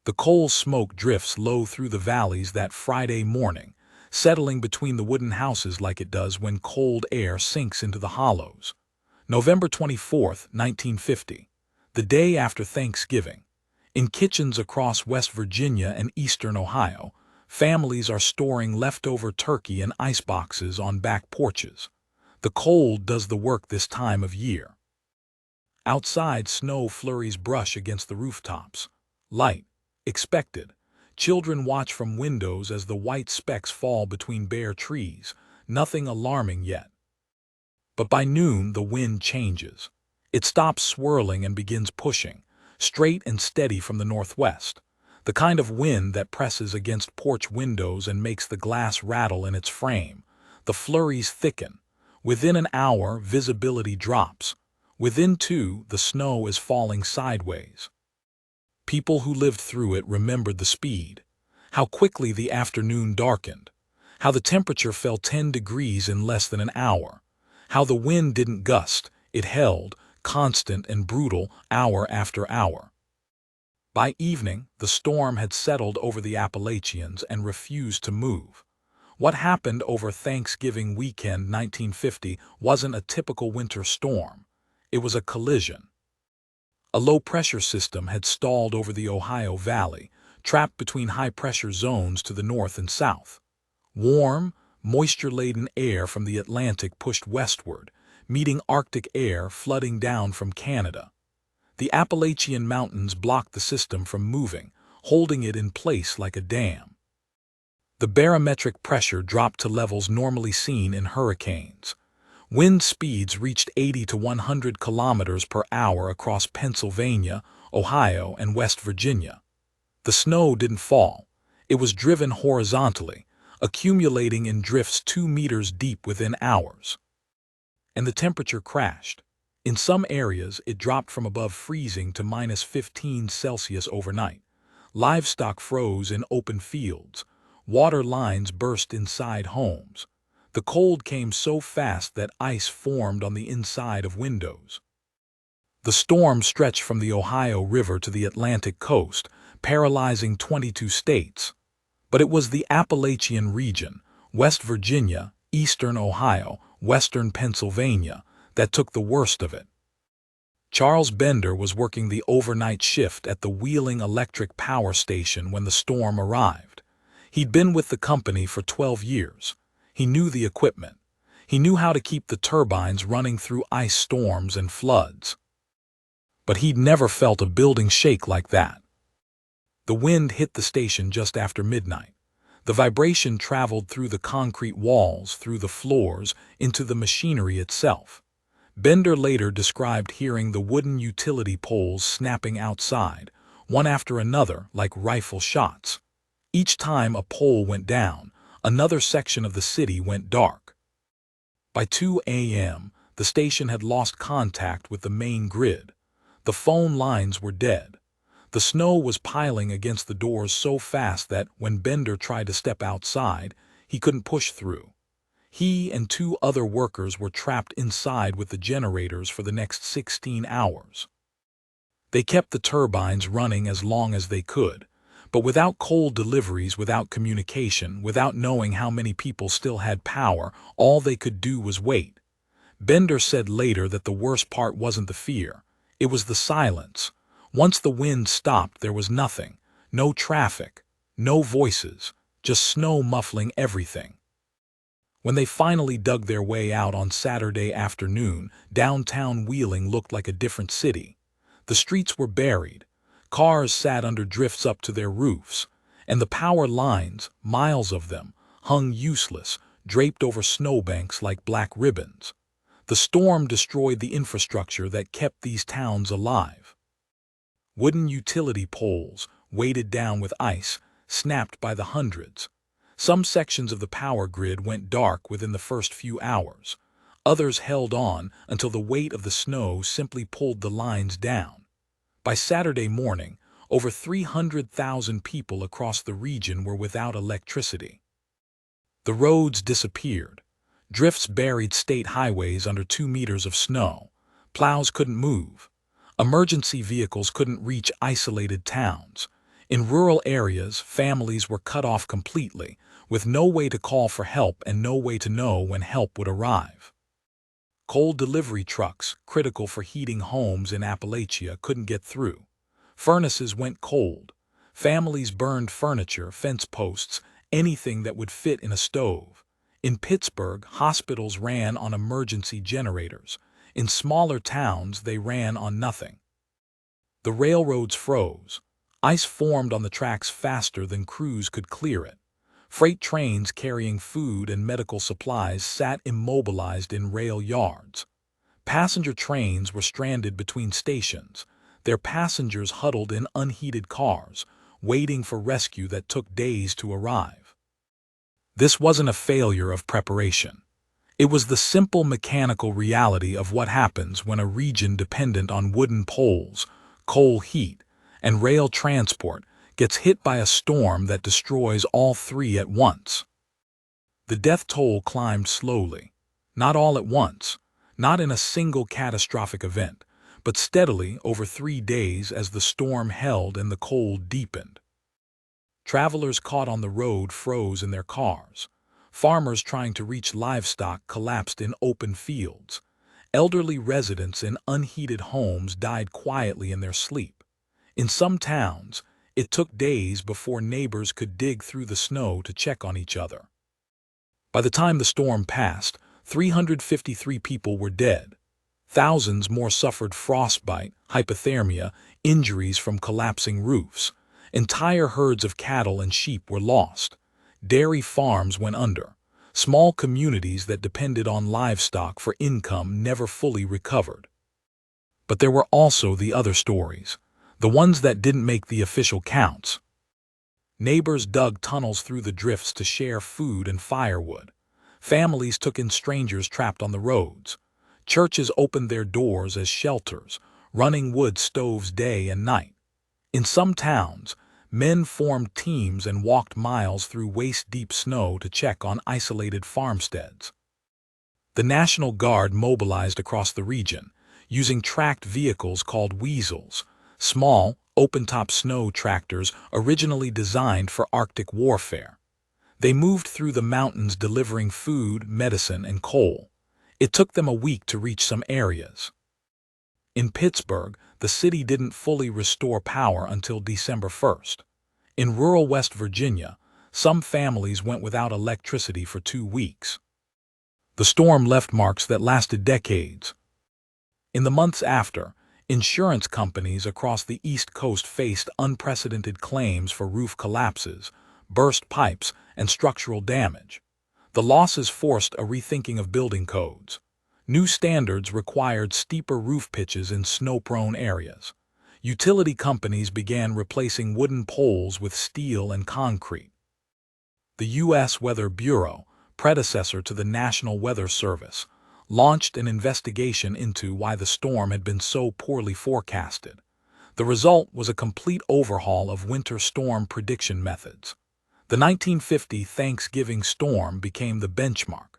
The coal smoke drifts low through the valleys that Friday morning, settling between the wooden houses like it does when cold air sinks into the hollows. November 24th, 1950, the day after Thanksgiving. In kitchens across West Virginia and eastern Ohio, families are storing leftover turkey in iceboxes on back porches. The cold does the work this time of year. Outside, snow flurries brush against the rooftops. Light, expected. Children watch from windows as the white specks fall between bare trees, nothing alarming yet. But by noon, the wind changes. It stops swirling and begins pushing, straight and steady from the northwest, the kind of wind that presses against porch windows and makes the glass rattle in its frame. The flurries thicken. Within an hour, visibility drops. Within two, the snow is falling sideways. People who lived through it remembered the speed, how quickly the afternoon darkened, how the temperature fell 10 degrees in less than an hour, how the wind didn't gust, it held, constant and brutal, hour after hour. By evening, the storm had settled over the Appalachians and refused to move. What happened over Thanksgiving weekend 1950 wasn't a typical winter storm. It was a collision. A low-pressure system had stalled over the Ohio Valley, trapped between high-pressure zones to the north and south. Warm, moisture-laden air from the Atlantic pushed westward, meeting Arctic air flooding down from Canada. The Appalachian Mountains blocked the system from moving, holding it in place like a dam. The barometric pressure dropped to levels normally seen in hurricanes. Wind speeds reached 80 to 100 kilometers per hour across Pennsylvania, Ohio, and West Virginia. The snow didn't fall. It was driven horizontally, accumulating in drifts 2 meters deep within hours. And the temperature crashed. In some areas, it dropped from above freezing to minus 15 Celsius overnight. Livestock froze in open fields. Water lines burst inside homes. The cold came so fast that ice formed on the inside of windows. The storm stretched from the Ohio River to the Atlantic coast, paralyzing 22 states. But it was the Appalachian region, West Virginia, eastern Ohio, western Pennsylvania, that took the worst of it. Charles Bender was working the overnight shift at the Wheeling Electric Power Station when the storm arrived. He'd been with the company for 12 years. He knew the equipment. He knew how to keep the turbines running through ice storms and floods. But he'd never felt a building shake like that. The wind hit the station just after midnight. The vibration traveled through the concrete walls, through the floors, into the machinery itself. Bender later described hearing the wooden utility poles snapping outside, one after another like rifle shots. Each time a pole went down, another section of the city went dark. By 2 a.m., the station had lost contact with the main grid. The phone lines were dead. The snow was piling against the doors so fast that when Bender tried to step outside, he couldn't push through. He and 2 other workers were trapped inside with the generators for the next 16 hours. They kept the turbines running as long as they could, but without coal deliveries, without communication, without knowing how many people still had power, all they could do was wait. Bender said later that the worst part wasn't the fear. It was the silence. Once the wind stopped, there was nothing. No traffic, no voices, just snow muffling everything. When they finally dug their way out on Saturday afternoon, downtown Wheeling looked like a different city. The streets were buried. Cars sat under drifts up to their roofs, and the power lines, miles of them, hung useless, draped over snowbanks like black ribbons. The storm destroyed the infrastructure that kept these towns alive. Wooden utility poles, weighted down with ice, snapped by the hundreds. Some sections of the power grid went dark within the first few hours. Others held on until the weight of the snow simply pulled the lines down. By Saturday morning, over 300,000 people across the region were without electricity. The roads disappeared. Drifts buried state highways under 2 meters of snow. Plows couldn't move. Emergency vehicles couldn't reach isolated towns. In rural areas, families were cut off completely, with no way to call for help and no way to know when help would arrive. Coal delivery trucks, critical for heating homes in Appalachia, couldn't get through. Furnaces went cold. Families burned furniture, fence posts, anything that would fit in a stove. In Pittsburgh, hospitals ran on emergency generators. In smaller towns, they ran on nothing. The railroads froze. Ice formed on the tracks faster than crews could clear it. Freight trains carrying food and medical supplies sat immobilized in rail yards. Passenger trains were stranded between stations, their passengers huddled in unheated cars, waiting for rescue that took days to arrive. This wasn't a failure of preparation. It was the simple mechanical reality of what happens when a region dependent on wooden poles, coal heat, and rail transport gets hit by a storm that destroys all three at once. The death toll climbed slowly, not all at once, not in a single catastrophic event, but steadily over 3 days as the storm held and the cold deepened. Travelers caught on the road froze in their cars. Farmers trying to reach livestock collapsed in open fields. Elderly residents in unheated homes died quietly in their sleep. In some towns, it took days before neighbors could dig through the snow to check on each other. By the time the storm passed, 353 people were dead. Thousands more suffered frostbite, hypothermia, injuries from collapsing roofs. Entire herds of cattle and sheep were lost. Dairy farms went under. Small communities that depended on livestock for income never fully recovered. But there were also the other stories, the ones that didn't make the official counts. Neighbors dug tunnels through the drifts to share food and firewood. Families took in strangers trapped on the roads. Churches opened their doors as shelters, running wood stoves day and night. In some towns, men formed teams and walked miles through waist-deep snow to check on isolated farmsteads. The National Guard mobilized across the region, using tracked vehicles called weasels, small, open-top snow tractors originally designed for Arctic warfare. They moved through the mountains delivering food, medicine, and coal. It took them a week to reach some areas. In Pittsburgh, the city didn't fully restore power until December 1st. In rural West Virginia, some families went without electricity for 2 weeks. The storm left marks that lasted decades. In the months after, insurance companies across the East Coast faced unprecedented claims for roof collapses, burst pipes, and structural damage. The losses forced a rethinking of building codes. New standards required steeper roof pitches in snow-prone areas. Utility companies began replacing wooden poles with steel and concrete. The U.S. Weather Bureau, predecessor to the National Weather Service, launched an investigation into why the storm had been so poorly forecasted. The result was a complete overhaul of winter storm prediction methods. The 1950 Thanksgiving storm became the benchmark.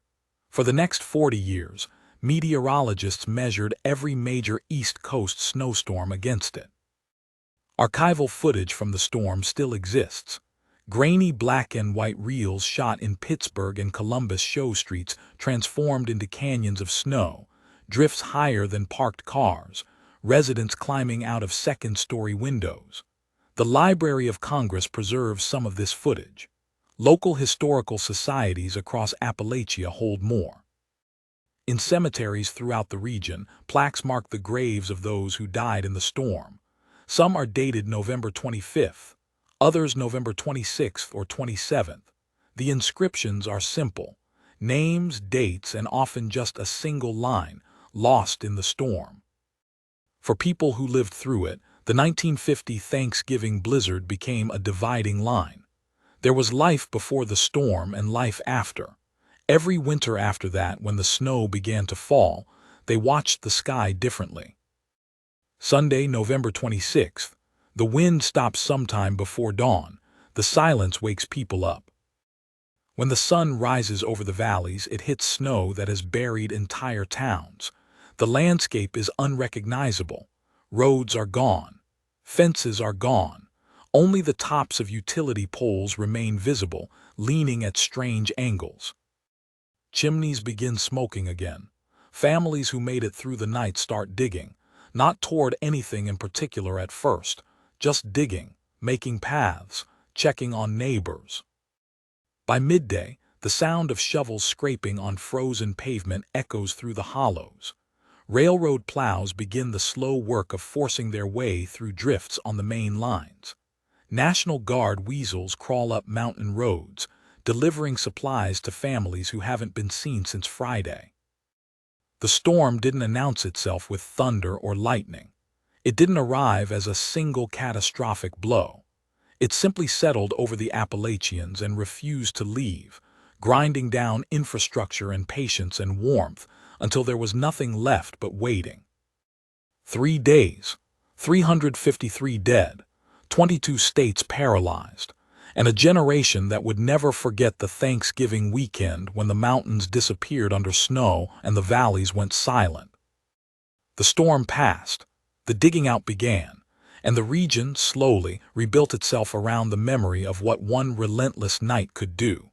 For the next 40 years, meteorologists measured every major East Coast snowstorm against it. Archival footage from the storm still exists. Grainy black and white reels shot in Pittsburgh and Columbus show streets transformed into canyons of snow, drifts higher than parked cars, residents climbing out of second-story windows. The Library of Congress preserves some of this footage. Local historical societies across Appalachia hold more. In cemeteries throughout the region, plaques mark the graves of those who died in the storm. Some are dated November 25th, others November 26th or 27th. The inscriptions are simple: names, dates, and often just a single line, lost in the storm. For people who lived through it, the 1950 Thanksgiving blizzard became a dividing line. There was life before the storm and life after. Every winter after that, when the snow began to fall, they watched the sky differently. Sunday, November 26th. The wind stops sometime before dawn. The silence wakes people up. When the sun rises over the valleys, it hits snow that has buried entire towns. The landscape is unrecognizable. Roads are gone. Fences are gone. Only the tops of utility poles remain visible, leaning at strange angles. Chimneys begin smoking again. Families who made it through the night start digging, not toward anything in particular at first, just digging, making paths, checking on neighbors. By midday, the sound of shovels scraping on frozen pavement echoes through the hollows. Railroad plows begin the slow work of forcing their way through drifts on the main lines. National Guard weasels crawl up mountain roads, delivering supplies to families who haven't been seen since Friday. The storm didn't announce itself with thunder or lightning. It didn't arrive as a single catastrophic blow. It simply settled over the Appalachians and refused to leave, grinding down infrastructure and patience and warmth until there was nothing left but waiting. 3 days, 353 dead, 22 states paralyzed, and a generation that would never forget the Thanksgiving weekend when the mountains disappeared under snow and the valleys went silent. The storm passed, the digging out began, and the region slowly rebuilt itself around the memory of what one relentless night could do.